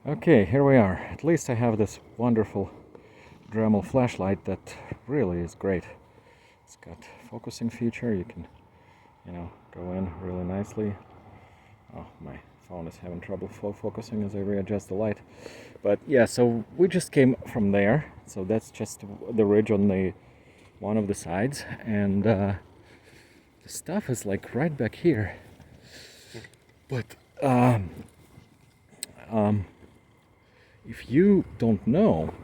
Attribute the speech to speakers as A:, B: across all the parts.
A: Okay, here we are. At least I have this wonderful Dremel flashlight that really is great. It's got focusing feature. You can, go in really nicely. Oh, my phone is having trouble focusing as I readjust the light. But yeah, so we just came from there. So that's just the ridge on the one of the sides, and the stuff is like right back here. But if you don't know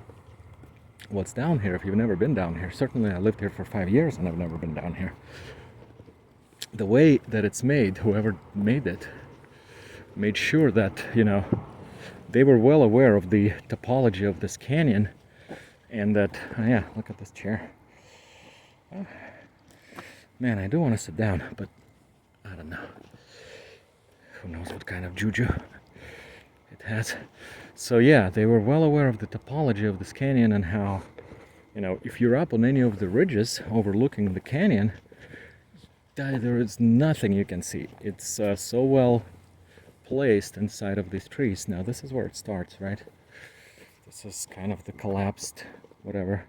A: what's down here, if you've never been down here, certainly I lived here for 5 years and I've never been down here. The way that it's made, whoever made it, made sure that, they were well aware of the topology of this canyon, and that, yeah, look at this chair. Man, I do want to sit down, but I don't know. Who knows what kind of juju it has. So yeah, they were well aware of the topology of this canyon and how, if you're up on any of the ridges overlooking the canyon, there is nothing you can see. It's so well placed inside of these trees. Now this is where it starts, right? This is kind of the collapsed, whatever,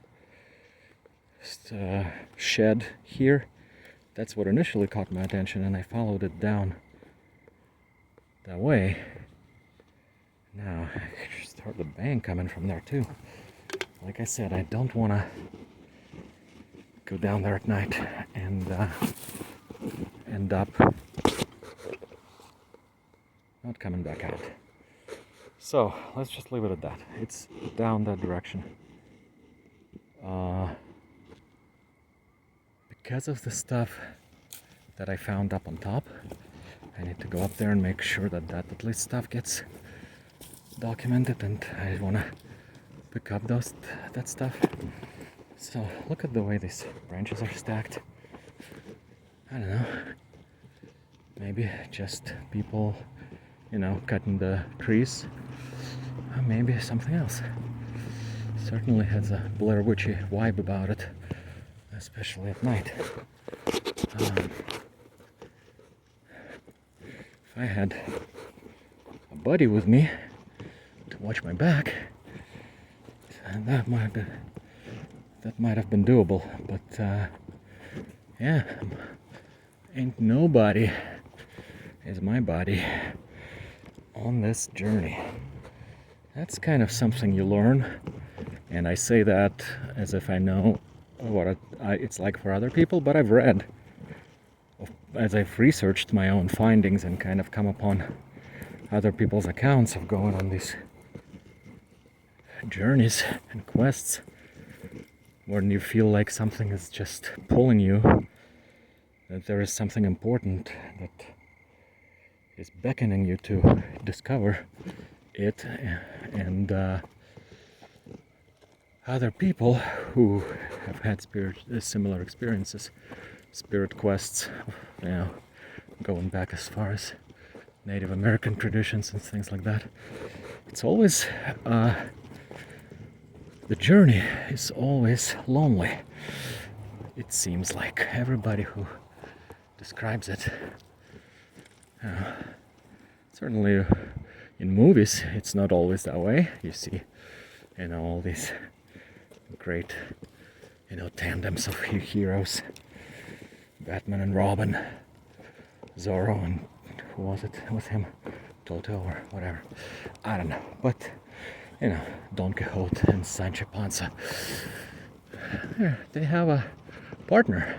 A: shed here. That's what initially caught my attention, and I followed it down that way. Now, I just heard the bang coming from there too. Like I said, I don't want to go down there at night and end up not coming back out. So, let's just leave it at that. It's down that direction. Because of the stuff that I found up on top, I need to go up there and make sure that at least stuff gets documented, and I want to pick up that stuff. So look at the way these branches are stacked. I don't know, maybe just people, cutting the trees, or maybe something else. Certainly has a Blair Witchy vibe about it, especially at night. If I had a buddy with me to watch my back, and that might have been doable. But yeah, ain't nobody is my buddy on this journey. That's kind of something you learn, and I say that as if I know what it's like for other people, but I've read, as I've researched my own findings and kind of come upon other people's accounts of going on these journeys and quests when you feel like something is just pulling you, that there is something important that is beckoning you to discover it, and other people who have had similar experiences, spirit quests, going back as far as Native American traditions and things like that. It's always the journey is always lonely. It seems like everybody who describes it. Certainly in movies it's not always that way. You see, all these great, tandems of heroes, Batman and Robin, Zorro and who was it with him, Toto or whatever, I don't know, but Don Quixote and Sancho Panza, they have a partner.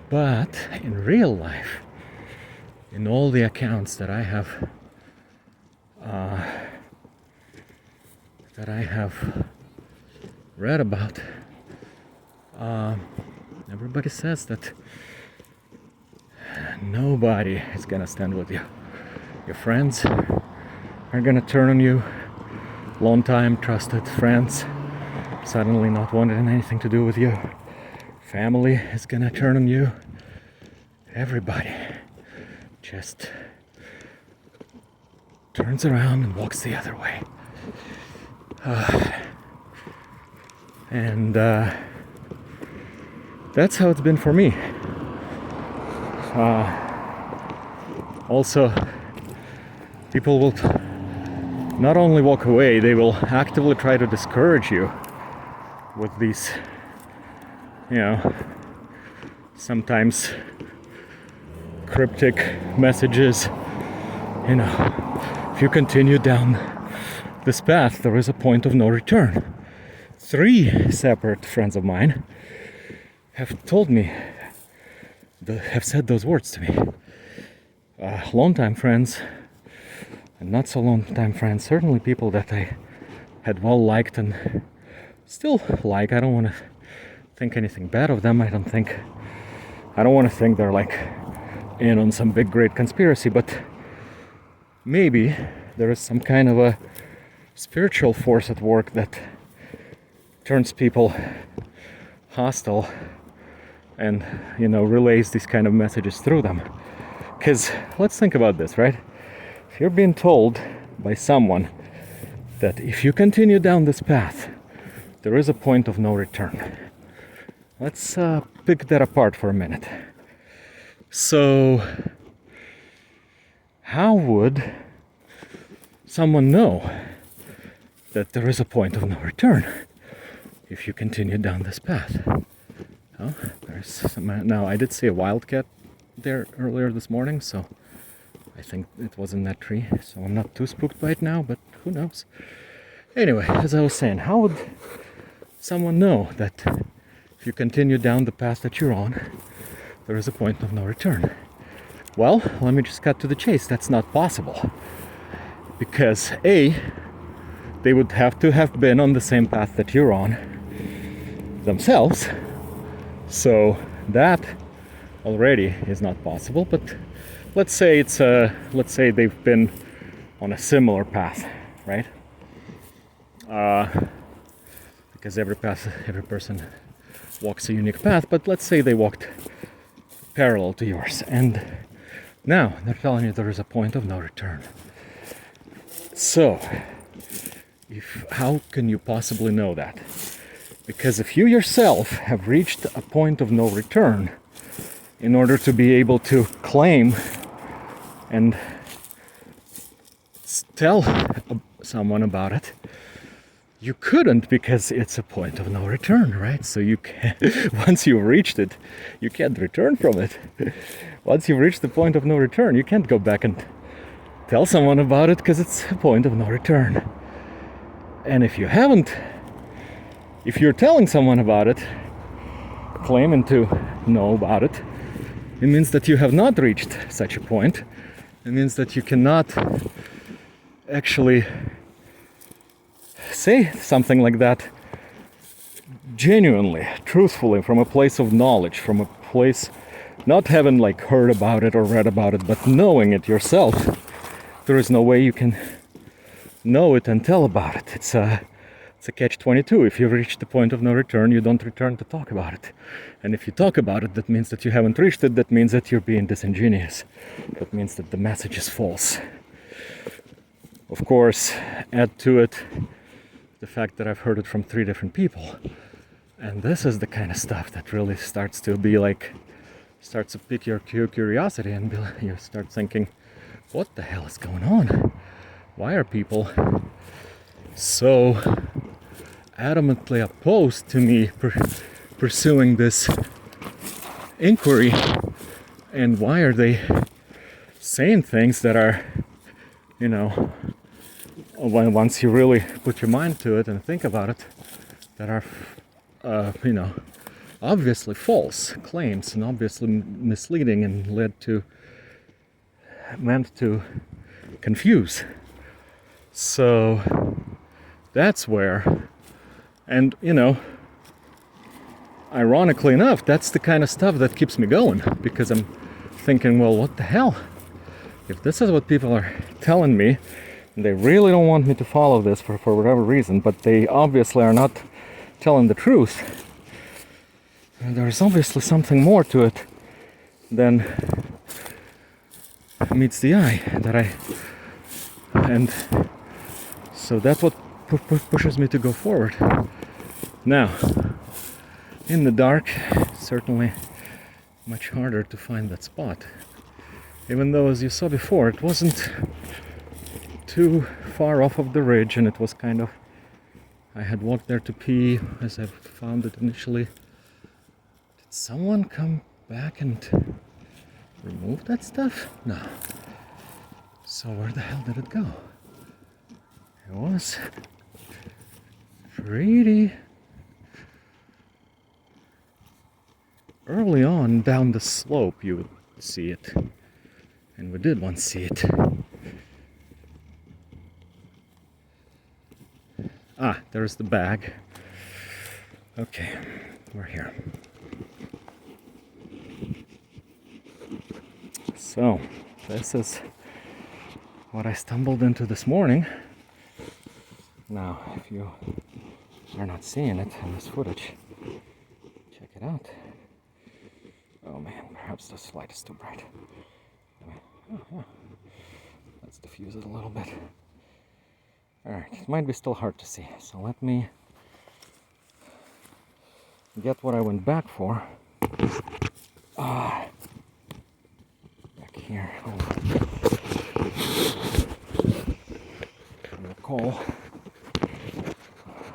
A: But in real life, in all the accounts that I have read about, everybody says that nobody is gonna stand with you. Your friends are gonna turn on you. Long-time trusted friends suddenly not wanting anything to do with you. Family is gonna turn on you. Everybody just turns around and walks the other way. And that's how it's been for me. Also, people will not only walk away, they will actively try to discourage you with these, sometimes cryptic messages. If you continue down this path, there is a point of no return. 3 separate friends of mine have told me, have said those words to me. Long-time friends and not so long-time friends, certainly people that I had well liked and still like. I don't want to think anything bad of them. I don't want to think they're like in on some big great conspiracy, but maybe there is some kind of a spiritual force at work that turns people hostile and relays these kind of messages through them. Because let's think about this, right? If you're being told by someone that if you continue down this path, there is a point of no return. Let's pick that apart for a minute. So, how would someone know that there is a point of no return if you continue down this path? Oh, now I did see a wildcat there earlier this morning, so I think it was in that tree, so I'm not too spooked by it now, but who knows. Anyway, as I was saying, how would someone know that if you continue down the path that you're on, there is a point of no return? Well, let me just cut to the chase. That's not possible. Because A, they would have to have been on the same path that you're on themselves. So that already is not possible. But let's say they've been on a similar path, right? Because every person walks a unique path, but let's say they walked parallel to yours, and now they're telling you there is a point of no return. So, how can you possibly know that? Because if you yourself have reached a point of no return, in order to be able to claim and tell someone about it, you couldn't, because it's a point of no return, right? So you can't, once you've reached it, you can't return from it. Once you've reached the point of no return, you can't go back and tell someone about it, because it's a point of no return. And if you're telling someone about it, claiming to know about it, it means that you have not reached such a point. It means that you cannot actually say something like that genuinely, truthfully, from a place of knowledge, from a place not having like heard about it or read about it, but knowing it yourself. There is no way you can know it and tell about it. It's a catch-22. If you've reached the point of no return, you don't return to talk about it. And if you talk about it, that means that you haven't reached it. That means that you're being disingenuous. That means that the message is false. Of course, add to it the fact that I've heard it from 3 different people. And this is the kind of stuff that really starts to pique your curiosity, and you start thinking, what the hell is going on? Why are people so adamantly opposed to me pursuing this inquiry? And why are they saying things that are, once you really put your mind to it and think about it, that are, obviously false claims and obviously misleading and meant to confuse. So that's where, and ironically enough, that's the kind of stuff that keeps me going, because I'm thinking, well, what the hell? If this is what people are telling me, and they really don't want me to follow this for whatever reason, but they obviously are not telling the truth, and there's obviously something more to it than meets the eye. And so that's what pushes me to go forward. Now, in the dark, certainly much harder to find that spot. Even though, as you saw before, it wasn't too far off of the ridge, and it was kind of, I had walked there to pee as I found it initially. Did someone come back and remove that stuff? No. So where the hell did it go? It was pretty early on down the slope. You would see it, and we did once see it. Ah, there's the bag. Okay, we're here. So this is what I stumbled into this morning. Now, if you are not seeing it in this footage, check it out. Oh man, perhaps this light is too bright. Oh, yeah. Let's diffuse it a little bit. Alright, it might be still hard to see, so let me get what I went back for. Back here. Recall,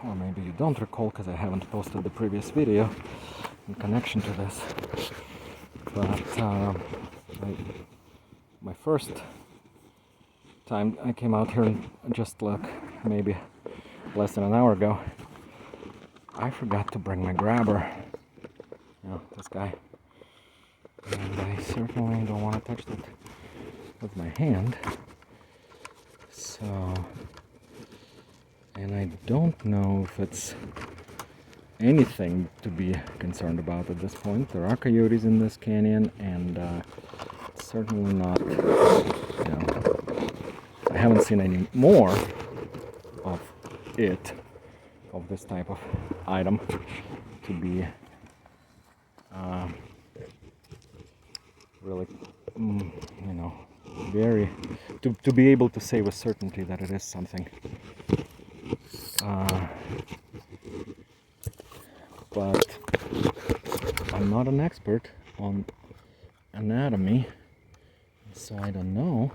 A: or maybe you don't recall because I haven't posted the previous video in connection to this. But my first time I came out here just like maybe less than an hour ago, I forgot to bring my grabber. You know, this guy. And I certainly don't want to touch that with my hand. So, and I don't know if it's anything to be concerned about at this point. There are coyotes in this canyon, and certainly not, you know, I haven't seen any more of it, of this type of item, to be really, you know, very, to be able to say with certainty that it is something. But I'm not an expert on anatomy, so I don't know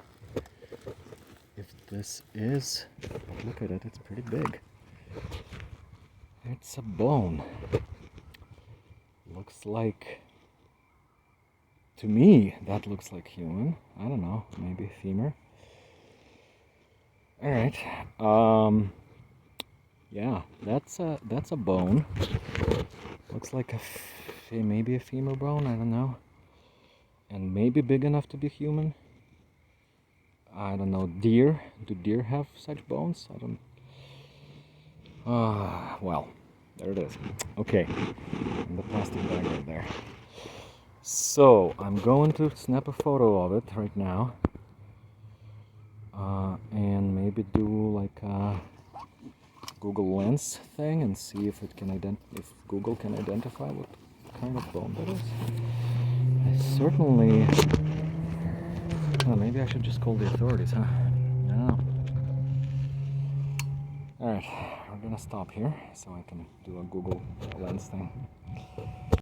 A: if this is, but look at it, it's pretty big. It's a bone. Looks like, to me, that looks like human. I don't know, maybe a femur. Alright, yeah, that's a bone. Looks like maybe a femur bone, I don't know. And maybe big enough to be human. I don't know, deer? Do deer have such bones? I don't... well, there it is. Okay, and the plastic bag right there. So, I'm going to snap a photo of it right now. And maybe do like a Google Lens thing and see if it can if Google can identify what kind of bone that is. I certainly... Well, maybe I should just call the authorities, huh? I don't know. Alright, we're gonna stop here so I can do a Google Lens thing.